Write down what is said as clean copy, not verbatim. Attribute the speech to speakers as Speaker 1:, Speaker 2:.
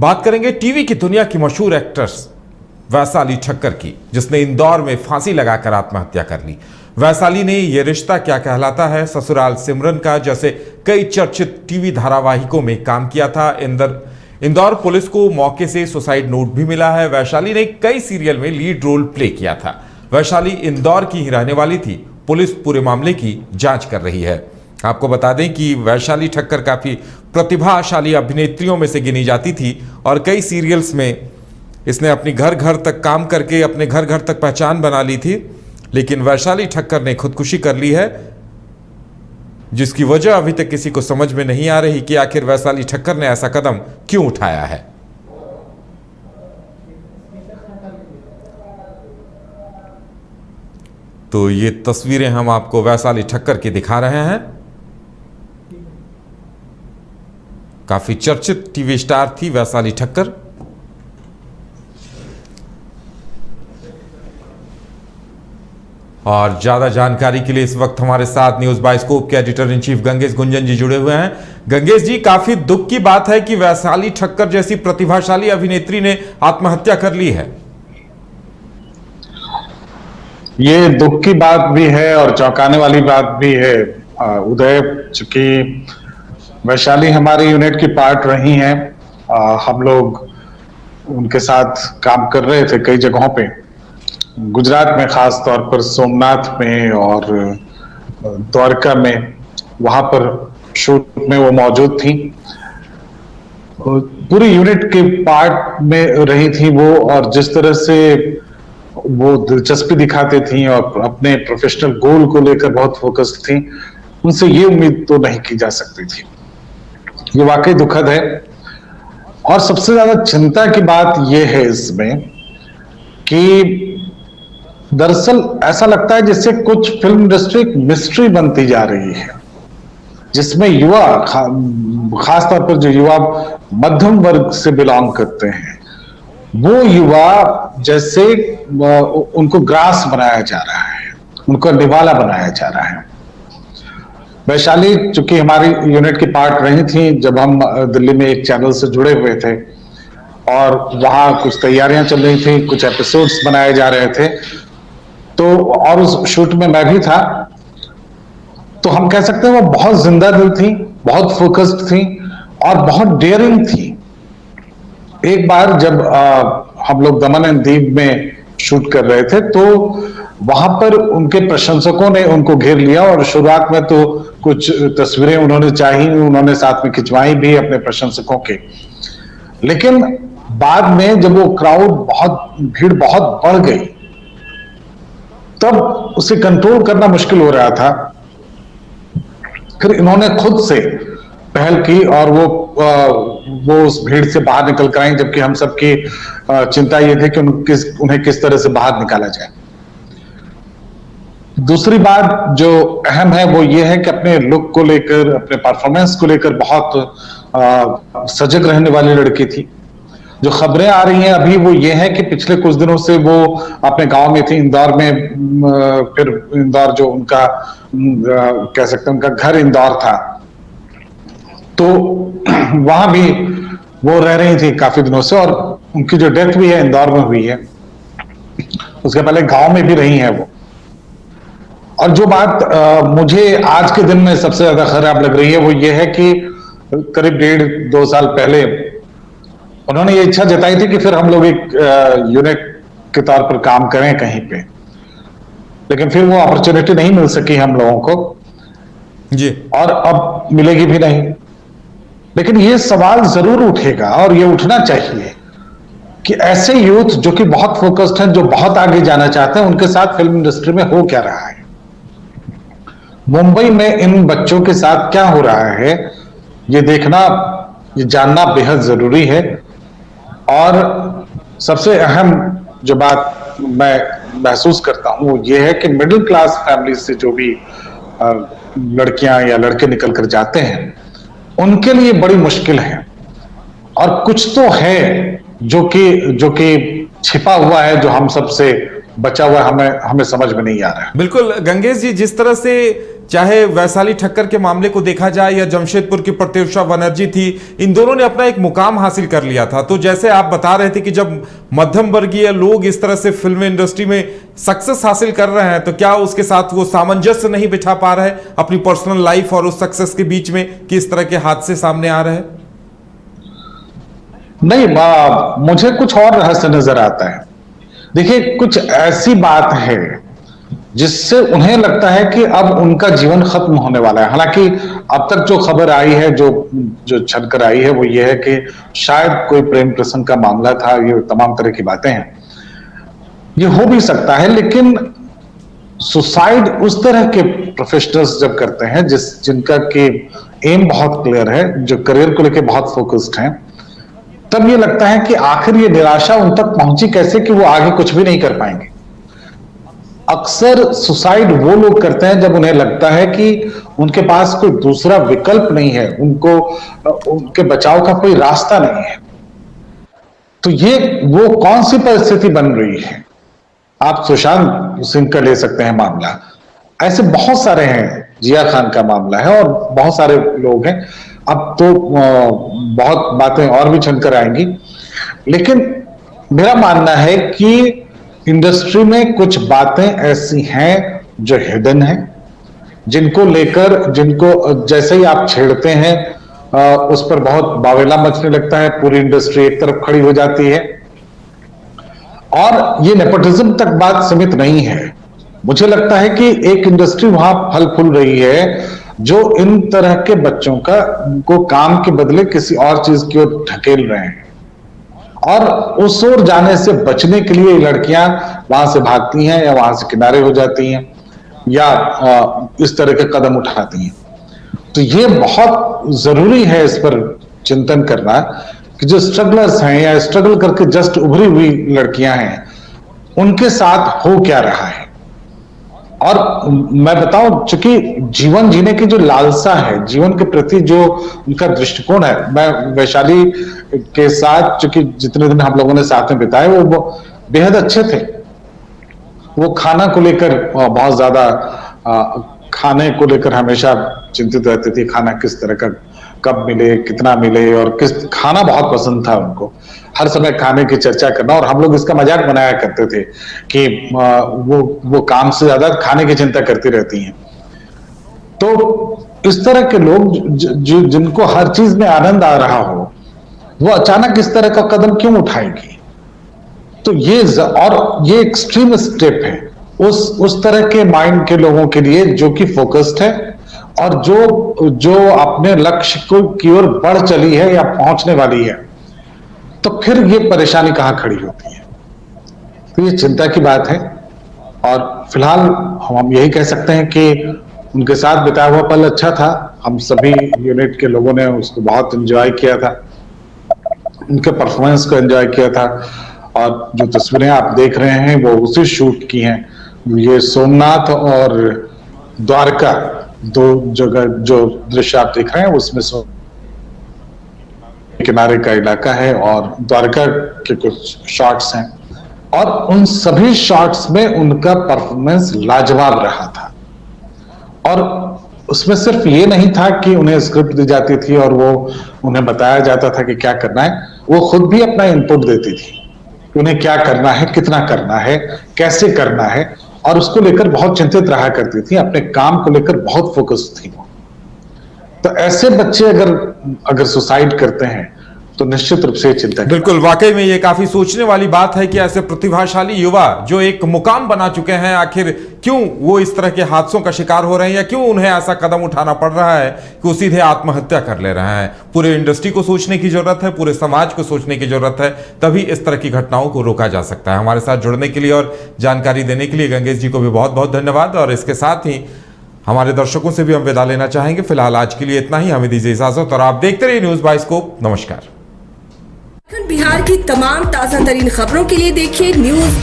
Speaker 1: बात करेंगे टीवी की दुनिया की मशहूर एक्ट्रेस वैशाली ठक्कर की, जिसने इंदौर में फांसी लगाकर आत्महत्या कर ली। वैशाली ने ये रिश्ता क्या कहलाता है, ससुराल सिमरन का जैसे कई चर्चित टीवी धारावाहिकों में काम किया था। इंदौर पुलिस को मौके से सुसाइड नोट भी मिला है। वैशाली ने कई सीरियल में लीड रोल प्ले किया था। वैशाली इंदौर की ही रहने वाली थी। पुलिस पूरे मामले की जांच कर रही है। आपको बता दें कि वैशाली ठक्कर काफी प्रतिभाशाली अभिनेत्रियों में से गिनी जाती थी और कई सीरियल्स में इसने अपनी घर घर तक काम करके अपने घर घर तक पहचान बना ली थी। लेकिन वैशाली ठक्कर ने खुदकुशी कर ली है, जिसकी वजह अभी तक किसी को समझ में नहीं आ रही कि आखिर वैशाली ठक्कर ने ऐसा कदम क्यों उठाया है। तो ये तस्वीरें हम आपको वैशाली ठक्कर की दिखा रहे हैं। काफी चर्चित टीवी स्टार थी वैशाली ठक्कर। और ज्यादा जानकारी के लिए इस वक्त हमारे साथ न्यूज बाइस्कोप के editor in chief Gangesh Gunjan ji जुड़े हुए हैं। गंगेश जी, काफी दुख की बात है कि वैशाली ठक्कर जैसी प्रतिभाशाली अभिनेत्री ने आत्महत्या कर ली है।
Speaker 2: ये दुख की बात भी है और चौंकाने वाली बात भी है उदय, चूंकि वैशाली हमारी यूनिट की पार्ट रही हैं। हम लोग उनके साथ काम कर रहे थे कई जगहों पे, गुजरात में खास तौर पर सोमनाथ में और द्वारका में, वहां पर शूट में वो मौजूद थी। पूरी यूनिट के पार्ट में रही थी वो, और जिस तरह से वो दिलचस्पी दिखाते थी और अपने प्रोफेशनल गोल को लेकर बहुत फोकस्ड थी, उनसे ये उम्मीद तो नहीं की जा सकती थी। ये वाकई दुखद है। और सबसे ज्यादा चिंता की बात यह है इसमें कि दरअसल ऐसा लगता है जैसे कुछ फिल्म इंडस्ट्री एक मिस्ट्री बनती जा रही है, जिसमें युवा खास तौर पर जो युवा मध्यम वर्ग से बिलोंग करते हैं, वो युवा जैसे उनको ग्रास बनाया जा रहा है, उनको निवाला बनाया जा रहा है। वैशाली चूंकि हमारी यूनिट की पार्ट रही थी जब हम दिल्ली में एक चैनल से जुड़े हुए थे और वहां कुछ तैयारियां चल रही थी, कुछ एपिसोड्स बनाए जा रहे थे, तो और उस शूट में मैं भी था। तो हम कह सकते हैं वो बहुत जिंदा दिल थी, बहुत फोकस्ड थी और बहुत डेयरिंग थी। एक बार जब हम लोग दमन एंड दीव में शूट कर रहे थे तो वहां पर उनके प्रशंसकों ने उनको घेर लिया और शुरुआत में तो कुछ तस्वीरें उन्होंने चाही, उन्होंने साथ में खिंचवाई भी अपने प्रशंसकों के। लेकिन बाद में जब वो भीड़ बहुत बढ़ गई, तब उसे कंट्रोल करना मुश्किल हो रहा था। फिर इन्होंने खुद से पहल की और वो उस भीड़ से बाहर निकल कर आई, जबकि हम सबकी चिंता ये थी कि उन्हें किस तरह से बाहर निकाला जाए। दूसरी बात जो अहम है वो ये है कि अपने लुक को लेकर, अपने परफॉर्मेंस को लेकर बहुत सजग रहने वाली लड़की थी। जो खबरें आ रही हैं अभी वो ये है कि पिछले कुछ दिनों से वो अपने गांव में थी, इंदौर में। फिर इंदौर जो उनका कह सकते हैं उनका घर इंदौर था, तो वहां भी वो रह रही थी काफी दिनों से, और उनकी जो डेथ भी है इंदौर में हुई है। उसके पहले गांव में भी रही है वो। और जो बात मुझे आज के दिन में सबसे ज्यादा खराब लग रही है वो ये है कि करीब 1.5-2 साल पहले उन्होंने ये इच्छा जताई थी कि फिर हम लोग एक यूनिट के तौर पर काम करें कहीं पे, लेकिन फिर वो अपॉर्चुनिटी नहीं मिल सकी हम लोगों को
Speaker 1: जी, और
Speaker 2: अब मिलेगी भी नहीं। लेकिन ये सवाल जरूर उठेगा और ये उठना चाहिए कि ऐसे यूथ जो कि बहुत फोकस्ड हैं, जो बहुत आगे जाना चाहते हैं, उनके साथ फिल्म इंडस्ट्री में हो क्या रहा है। मुंबई में इन बच्चों के साथ क्या हो रहा है ये देखना, ये जानना बेहद जरूरी है। और सबसे अहम जो बात मैं महसूस करता हूं वो ये है कि मिडिल क्लास फैमिली से जो भी लड़कियां या लड़के निकल कर जाते हैं, उनके लिए बड़ी मुश्किल है। और कुछ तो है जो कि छिपा हुआ है, जो हम सबसे बचा हुआ हमें समझ में नहीं आ रहा है।
Speaker 1: बिल्कुल गंगेश जी, जिस तरह से चाहे वैशाली ठक्कर के मामले को देखा जाए या जमशेदपुर की प्रत्युषा बनर्जी थी, इन दोनों ने अपना एक मुकाम हासिल कर लिया था। तो जैसे आप बता रहे थे कि जब मध्यम वर्गीय लोग इस तरह से फिल्म इंडस्ट्री में सक्सेस हासिल कर रहे हैं, तो क्या उसके साथ वो सामंजस्य नहीं बिठा पा रहे अपनी पर्सनल लाइफ और उस सक्सेस के बीच में कि इस तरह के हादसे सामने आ रहे हैं?
Speaker 2: नहीं, मुझे कुछ और रहस्य नजर आता है। देखिए, कुछ ऐसी बात है जिससे उन्हें लगता है कि अब उनका जीवन खत्म होने वाला है। हालांकि अब तक जो खबर आई है, जो छनकर आई है, वो ये है कि शायद कोई प्रेम प्रसंग का मामला था। ये तमाम तरह की बातें हैं, ये हो भी सकता है। लेकिन सुसाइड उस तरह के प्रोफेशनल्स जब करते हैं जिनका कि एम बहुत क्लियर है, जो करियर को लेकर बहुत फोकस्ड हैं, तब ये लगता है कि आखिर ये निराशा उन तक पहुंची कैसे कि वो आगे कुछ भी नहीं कर पाएंगे। अक्सर सुसाइड वो लोग करते हैं जब उन्हें लगता है कि उनके पास कोई दूसरा विकल्प नहीं है, उनके बचाव का कोई रास्ता नहीं है। तो ये वो कौन सी परिस्थिति बन रही है? आप सुशांत सिंह का ले सकते हैं मामला, ऐसे बहुत सारे हैं। जिया खान का मामला है और बहुत सारे लोग हैं। अब तो बहुत बातें और भी छनकर आएंगी, लेकिन मेरा मानना है कि इंडस्ट्री में कुछ बातें ऐसी हैं जो हिडन है, जिनको जैसे ही आप छेड़ते हैं उस पर बहुत बावेला मचने लगता है। पूरी इंडस्ट्री एक तरफ खड़ी हो जाती है। और ये नेपोटिज्म तक बात सीमित नहीं है। मुझे लगता है कि एक इंडस्ट्री वहां फल फूल रही है जो इन तरह के बच्चों को काम के बदले किसी और चीज की ओर ढकेल रहे हैं, और उस ओर जाने से बचने के लिए लड़कियां वहां से भागती हैं या वहां से किनारे हो जाती हैं या इस तरह के कदम उठाती हैं। तो ये बहुत जरूरी है इस पर चिंतन करना कि जो स्ट्रगलर्स हैं या स्ट्रगल करके जस्ट उभरी हुई लड़कियां हैं, उनके साथ हो क्या रहा है। और मैं बताऊं, चूंकि जीवन जीने की जो लालसा है, जीवन के प्रति जो उनका दृष्टिकोण है, मैं वैशाली के साथ चूंकि जितने दिन हम लोगों ने साथ में बिताए वो बेहद अच्छे थे। वो खाना को लेकर बहुत ज्यादा खाने को लेकर हमेशा चिंतित रहती थी। खाना किस तरह का, कब मिले, कितना मिले, और खाना बहुत पसंद था उनको। हर समय खाने की चर्चा करना, और हम लोग इसका मजाक बनाया करते थे कि वो काम से ज्यादा खाने की चिंता करती रहती हैं। तो इस तरह के लोग जिनको हर चीज में आनंद आ रहा हो, वो अचानक इस तरह का कदम क्यों उठाएगी? तो ये एक्सट्रीम स्टेप है उस तरह के माइंड के लोगों के लिए जो कि फोकस्ड है और जो अपने लक्ष्य की ओर बढ़ चली है या पहुंचने वाली है। तो फिर ये परेशानी कहां खड़ी होती है? तो ये चिंता की बात है। और फिलहाल हम यही कह सकते हैं कि उनके साथ बिताया हुआ पल अच्छा था। हम सभी यूनिट के लोगों ने उसको बहुत एंजॉय किया था, उनके परफॉर्मेंस को एंजॉय किया था। और जो तस्वीरें आप देख रहे हैं वो उसी शूट की हैं। ये सोमनाथ और द्वारका, दो जगह जो दृश्य आप देख रहे हैं उसमें किनारे का इलाका है और द्वारका के कुछ शॉट्स हैं, और उन सभी शॉट्स में उनका परफॉर्मेंस लाजवाब रहा था। और उसमें सिर्फ ये नहीं था कि उन्हें स्क्रिप्ट दी जाती थी और वो उन्हें बताया जाता था कि क्या करना है, वो खुद भी अपना इनपुट देती थी कि उन्हें क्या करना है, कितना करना है, कैसे करना है, और उसको लेकर बहुत चिंतित रहा करती थी। अपने काम को लेकर बहुत फोकस थी वो। तो ऐसे बच्चे अगर सुसाइड करते हैं तो निश्चित रूप से चिंता।
Speaker 1: बिल्कुल, वाकई में ये काफी सोचने वाली बात है कि ऐसे प्रतिभाशाली युवा जो एक मुकाम बना चुके हैं, आखिर क्यों वो इस तरह के हादसों का शिकार हो रहे हैं, या क्यों उन्हें ऐसा कदम उठाना पड़ रहा है कि वो सीधे आत्महत्या कर ले रहे हैं। पूरे इंडस्ट्री को सोचने की जरूरत है, पूरे समाज को सोचने की जरूरत है, तभी इस तरह की घटनाओं को रोका जा सकता है। हमारे साथ जुड़ने के लिए और जानकारी देने के लिए गंगेश जी को भी बहुत बहुत धन्यवाद। और इसके साथ ही हमारे दर्शकों से भी हम विदा लेना चाहेंगे। फिलहाल आज के लिए इतना ही, हमें दीजिए इजाजत और आप देखते रहिए न्यूज़ बाइस्कोप। नमस्कार।
Speaker 3: बिहार की तमाम ताजा तरीन खबरों के लिए देखिए न्यूज़